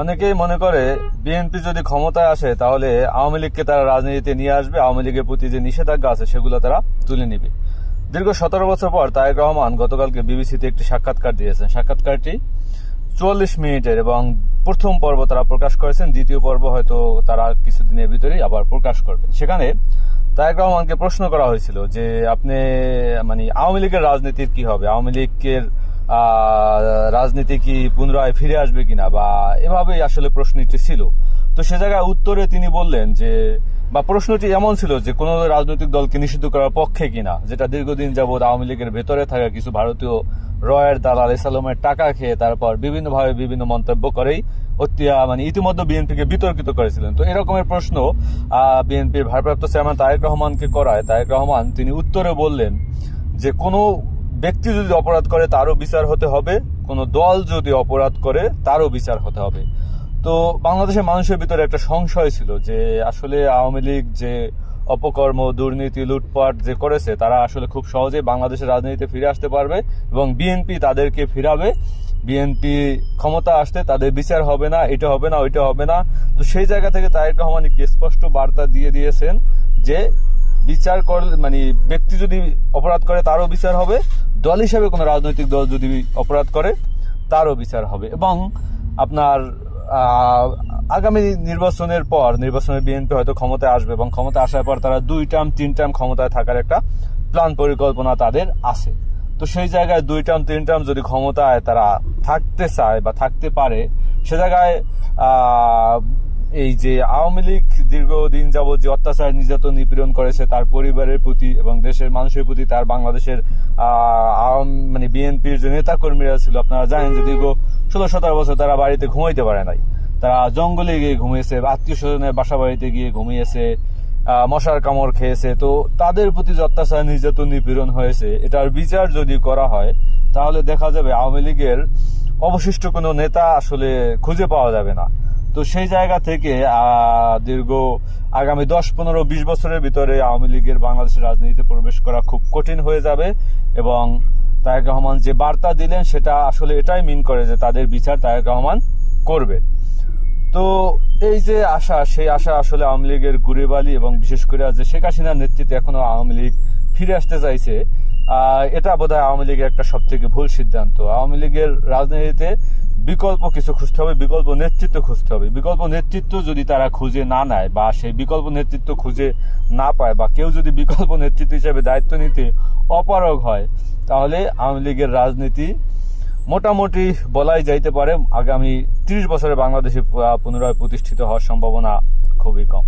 অনেকেই মনে করে বিএনপি যদি ক্ষমতায় আসে তাহলে আওয়ামী লীগকে তারা রাজনীতিতে নিয়ে আসবে, আওয়ামী লীগের প্রতি যে নিষেধাজ্ঞা আছে সেগুলো তারা তুলে নেবে। দীর্ঘ 17 বছর পর তারেক রহমান গতকালকে বিবিসিতে একটি সাক্ষাৎকার দিয়েছেন। সাক্ষাৎকারটি 44 মিনিটের এবং প্রথম পর্ব তারা প্রকাশ করেছেন, দ্বিতীয় পর্ব হয়তো তারা কিছুদিনের ভিতরেই আবার প্রকাশ করবেন। সেখানে তারেক রহমানকে প্রশ্ন করা হয়েছিল যে আপনি আওয়ামী লীগের রাজনীতির কি হবে, আওয়ামী লীগের রাজনীতি কি পুনরায় ফিরে আসবে কিনা, বা এভাবেই আসলে প্রশ্নটি ছিল। তো সে জায়গায় উত্তরে তিনি বললেন যে, বা প্রশ্নটি এমন ছিল যে কোন রাজনৈতিক দলকে নিষিদ্ধ করার পক্ষে কিনা, যেটা দীর্ঘদিন যাবৎ আওয়ামী লীগের ভেতরে থাকা কিছু ভারতীয় রয়ের দালাল ইসলামের টাকা খেয়ে তারপর বিভিন্নভাবে বিভিন্ন মন্তব্য করেই ইতিমধ্যে বিএনপিকে বিতর্কিত করেছিলেন। তো এরকমের প্রশ্ন বিএনপির ভারপ্রাপ্ত চেয়ারম্যান তারেক রহমানকে করায় তারেক রহমান তিনি উত্তরে বললেন যে কোনো ব্যক্তি যদি অপরাধ করে তারও বিচার হতে হবে, কোনো দল যদি অপরাধ করে তারও বিচার হতে হবে। তো বাংলাদেশের মানুষের ভিতরে একটা সংশয় ছিল যে আসলে আওয়ামী লীগ যে অপকর্ম, দুর্নীতি, লুটপাট যে করেছে তারা আসলে খুব সহজে বাংলাদেশের রাজনীতিতে ফিরে আসতে পারবে এবং বিএনপি তাদেরকে ফিরাবে, বিএনপি ক্ষমতা আসতে তাদের বিচার হবে না, এটা হবে না, ওইটা হবে না। তো সেই জায়গা থেকে তারেক রহমান একটি স্পষ্ট বার্তা দিয়ে দিয়েছেন যে বিচার করলে ব্যক্তি যদি অপরাধ করে তারও বিচার হবে, দল হিসাবে কোনো রাজনৈতিক দল যদি অপরাধ করে তারও বিচার হবে। এবং আপনার আগামী নির্বাচনের পর বিএনপি হয়তো ক্ষমতায় আসবে এবং ক্ষমতা আসার পর তারা 2 টার্ম 3 টার্ম ক্ষমতায় থাকার একটা প্ল্যান পরিকল্পনা তাদের আছে। তো সেই জায়গায় 2 টার্ম 3 টার্ম যদি ক্ষমতায় তারা থাকতে চায় বা থাকতে পারে, সে জায়গায় এই যে আওয়ামী লীগ দীর্ঘদিন যাবৎ যে অত্যাচার, নির্যাতন, নিপীড়ন করেছে তার পরিবারের প্রতি এবং দেশের মানুষের প্রতি, তার বাংলাদেশের বিএনপির যে নেতা কর্মীরা ছিল, আপনারা জানেন যে দীর্ঘ 16-17 বছর তারা বাড়িতে ঘুমাইতে পারে নাই, তারা জঙ্গলে গিয়ে ঘুমিয়েছে, আত্মীয় স্বজনের বাসা বাড়িতে গিয়ে ঘুমিয়েছে, মশার কামড় খেয়েছে। তো তাদের প্রতি যে অত্যাচার, নির্যাতন, নিপীড়ন হয়েছে এটার বিচার যদি করা হয় তাহলে দেখা যাবে আওয়ামী লীগের অবশিষ্ট কোনো নেতা আসলে খুঁজে পাওয়া যাবে না। তো সেই জায়গা থেকে দীর্ঘ আগামী 10-15-20 বছরের ভিতরে আওয়ামী লীগের বাংলাদেশের রাজনীতিতে প্রবেশ করা খুব কঠিন হয়ে যাবে এবং তারেক রহমান যে বার্তা দিলেন সেটা আসলে এটাই মিন করে যে তাদের বিচার তারেক রহমান করবে। তো এই যে আশা, সেই আশা আসলে আওয়ামী লীগের গুড়েবালি এবং বিশেষ করে যে শেখ হাসিনার নেতৃত্বে এখনো আওয়ামী লীগ ফিরে আসতে চাইছে, এটা বোধহয় আওয়ামী লীগের একটা সব থেকে ভুল সিদ্ধান্ত। আওয়ামী লীগের রাজনীতিতে বিকল্প কিছু খুঁজতে হবে, বিকল্প নেতৃত্ব খুঁজতে হবে। বিকল্প নেতৃত্ব যদি তারা খুঁজে না নেয় বা সেই বিকল্প নেতৃত্ব খুঁজে না পায় বা কেউ যদি বিকল্প নেতৃত্ব হিসেবে দায়িত্ব নিতে অপারগ হয়, তাহলে আওয়ামী লীগের রাজনীতি মোটামুটি বলাই যাইতে পারে আগামী 30 বছরে বাংলাদেশে পুনরায় প্রতিষ্ঠিত হওয়ার সম্ভাবনা খুবই কম।